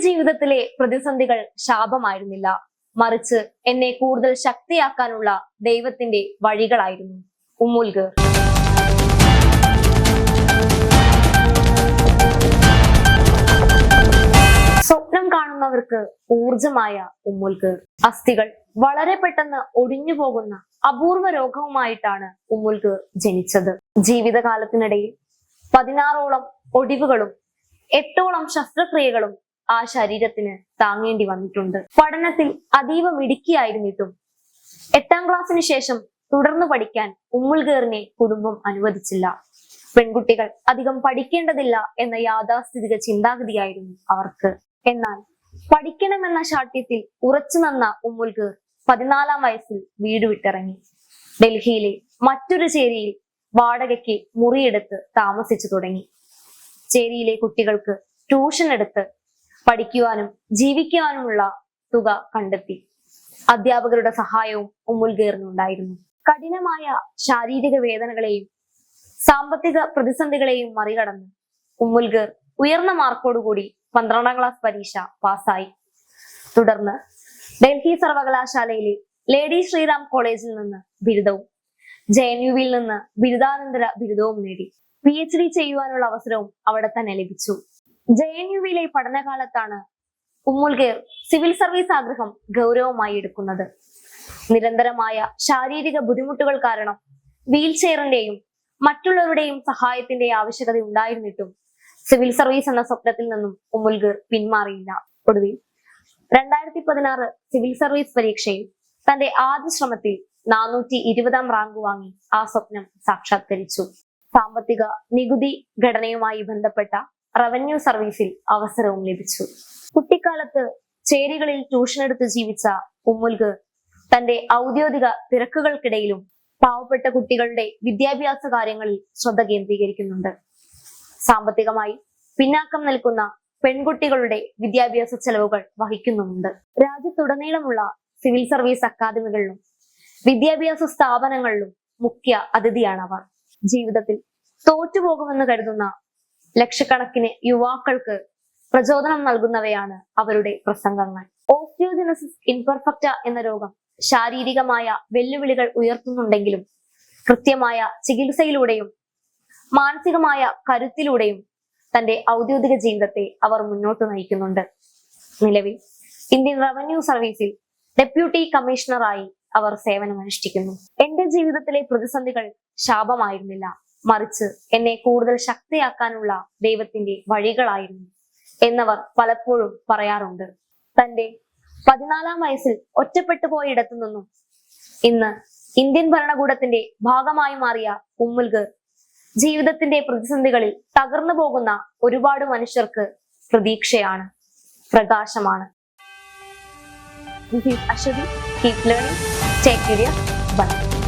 ജീവിതത്തിലെ പ്രതിസന്ധികൾ ശാപമായിരുന്നില്ല, മറിച്ച് എന്നെ കൂടുതൽ ശക്തിയാക്കാനുള്ള ദൈവത്തിന്റെ വഴികളായിരുന്നു. ഉമ്മുൽ ഖൈർ. സ്വപ്നം കാണുന്നവർക്ക് ഊർജമായ ഉമ്മുൽ ഖൈർ. അസ്ഥികൾ വളരെ പെട്ടെന്ന് ഒടിഞ്ഞു പോകുന്ന അപൂർവ രോഗവുമായിട്ടാണ് ഉമ്മുൽ ഖൈർ ജനിച്ചത്. ജീവിതകാലത്തിനിടയിൽ 16ഓളം ഒടിവുകളും 8ഓളം ശസ്ത്രക്രിയകളും ആ ശരീരത്തിന് താങ്ങേണ്ടി വന്നിട്ടുണ്ട്. പഠനത്തിൽ അതീവ മിടുക്കിയായിരുന്നിട്ടും 8ാം ക്ലാസ്സിന് ശേഷം തുടർന്ന് പഠിക്കാൻ ഉമ്മുൽ ഖൈറിനെ കുടുംബം അനുവദിച്ചില്ല. പെൺകുട്ടികൾ അധികം പഠിക്കേണ്ടതില്ല എന്ന യാഥാസ്ഥിതിക ചിന്താഗതിയായിരുന്നു അവർക്ക്. എന്നാൽ പഠിക്കണമെന്ന ശാഠ്യത്തിൽ ഉറച്ചു നിന്ന ഉമ്മുൽ ഖൈർ 14ാം വയസ്സിൽ വീട് വിട്ടിറങ്ങി. ഡൽഹിയിലെ മറ്റൊരു ചേരിയിൽ വാടകയ്ക്ക് മുറിയെടുത്ത് താമസിച്ചു തുടങ്ങി. ചേരിയിലെ കുട്ടികൾക്ക് ട്യൂഷൻ എടുത്ത് പഠിക്കുവാനും ജീവിക്കുവാനുമുള്ള തുക കണ്ടെത്തി. അധ്യാപകരുടെ സഹായവും ഉമ്മുൽ ഖൈറിനുണ്ടായിരുന്നു. കഠിനമായ ശാരീരിക വേദനകളെയും സാമ്പത്തിക പ്രതിസന്ധികളെയും മറികടന്ന് ഉമ്മുൽ ഖൈർ ഉയർന്ന മാർക്കോടുകൂടി 12ാം ക്ലാസ് പരീക്ഷ പാസ്സായി. തുടർന്ന് ഡൽഹി സർവകലാശാലയിലെ ലേഡി ശ്രീറാം കോളേജിൽ നിന്ന് ബിരുദവും JNUവിൽ നിന്ന് ബിരുദാനന്തര ബിരുദവും നേടി. PhD ചെയ്യുവാനുള്ള അവസരവും അവിടെ തന്നെ ലഭിച്ചു. JNUവിലെ പഠനകാലത്താണ് ഉമ്മുൽ ഖൈർ സിവിൽ സർവീസ് ആഗ്രഹം ഗൗരവമായി എടുക്കുന്നത്. നിരന്തരമായ ശാരീരിക ബുദ്ധിമുട്ടുകൾ കാരണം വീൽ ചെയറിന്റെയും മറ്റുള്ളവരുടെയും സഹായത്തിന്റെ ആവശ്യകത ഉണ്ടായിരുന്നിട്ടും സിവിൽ സർവീസ് എന്ന സ്വപ്നത്തിൽ നിന്നും ഉമ്മുൽ ഖൈർ പിന്മാറിയില്ല. ഒടുവിൽ 2016 സിവിൽ സർവീസ് പരീക്ഷയിൽ തന്റെ ആദ്യ ശ്രമത്തിൽ 420ാം റാങ്ക് വാങ്ങി ആ സ്വപ്നം സാക്ഷാത്കരിച്ചു. സാമ്പത്തിക നികുതി ഘടനയുമായി ബന്ധപ്പെട്ട റവന്യൂ സർവീസിൽ അവസരവും ലഭിച്ചു. കുട്ടിക്കാലത്ത് ചേരികളിൽ ട്യൂഷൻ എടുത്ത് ജീവിച്ച ഉമ്മുൽ ഖൈർ തന്റെ ഔദ്യോഗിക തിരക്കുകൾക്കിടയിലും പാവപ്പെട്ട കുട്ടികളുടെ വിദ്യാഭ്യാസ കാര്യങ്ങളിൽ ശ്രദ്ധ കേന്ദ്രീകരിക്കുന്നുണ്ട്. സാമ്പത്തികമായി പിന്നാക്കം നിൽക്കുന്ന പെൺകുട്ടികളുടെ വിദ്യാഭ്യാസ ചെലവുകൾ വഹിക്കുന്നുമുണ്ട്. രാജ്യത്തുടനീളമുള്ള സിവിൽ സർവീസ് അക്കാദമികളിലും വിദ്യാഭ്യാസ സ്ഥാപനങ്ങളിലും മുഖ്യ അതിഥിയാണവർ. ജീവിതത്തിൽ തോറ്റുപോകുമെന്ന് കരുതുന്ന ലക്ഷക്കണക്കിന് യുവാക്കൾക്ക് പ്രചോദനം നൽകുന്നവയാണ് അവരുടെ പ്രസംഗങ്ങൾ. ഓസ്റ്റിയോജെനസിസ് ഇംപെർഫെക്റ്റ എന്ന രോഗം ശാരീരികമായ വെല്ലുവിളികൾ ഉയർത്തുന്നുണ്ടെങ്കിലും കൃത്യമായ ചികിത്സയിലൂടെയും മാനസികമായ കരുത്തിലൂടെയും തന്റെ ഔദ്യോഗിക ജീവിതത്തെ അവർ മുന്നോട്ട് നയിക്കുന്നുണ്ട്. നിലവിൽ ഇന്ത്യൻ റവന്യൂ സർവീസിൽ ഡെപ്യൂട്ടി കമ്മീഷണറായി അവർ സേവനമനുഷ്ഠിക്കുന്നു. എന്റെ ജീവിതത്തിലെ പ്രതിസന്ധികൾ ശാപമായിരുന്നില്ല, മറിച്ച് എന്നെ കൂടുതൽ ശക്തിയാക്കാനുള്ള ദൈവത്തിന്റെ വഴികളായിരുന്നു എന്നവർ പലപ്പോഴും പറയാറുണ്ട്. തന്റെ 14ാം വയസ്സിൽ ഒറ്റപ്പെട്ടു പോയിടത്തു നിന്നും ഇന്ന് ഇന്ത്യൻ ഭരണകൂടത്തിന്റെ ഭാഗമായി മാറിയ ഉമ്മുൽ ഖൈർ ജീവിതത്തിന്റെ പ്രതിസന്ധികളിൽ തകർന്നു പോകുന്ന ഒരുപാട് മനുഷ്യർക്ക് പ്രതീക്ഷയാണ്, പ്രകാശമാണ്. This is Ashwini. Keep learning. Stay curious. Bye.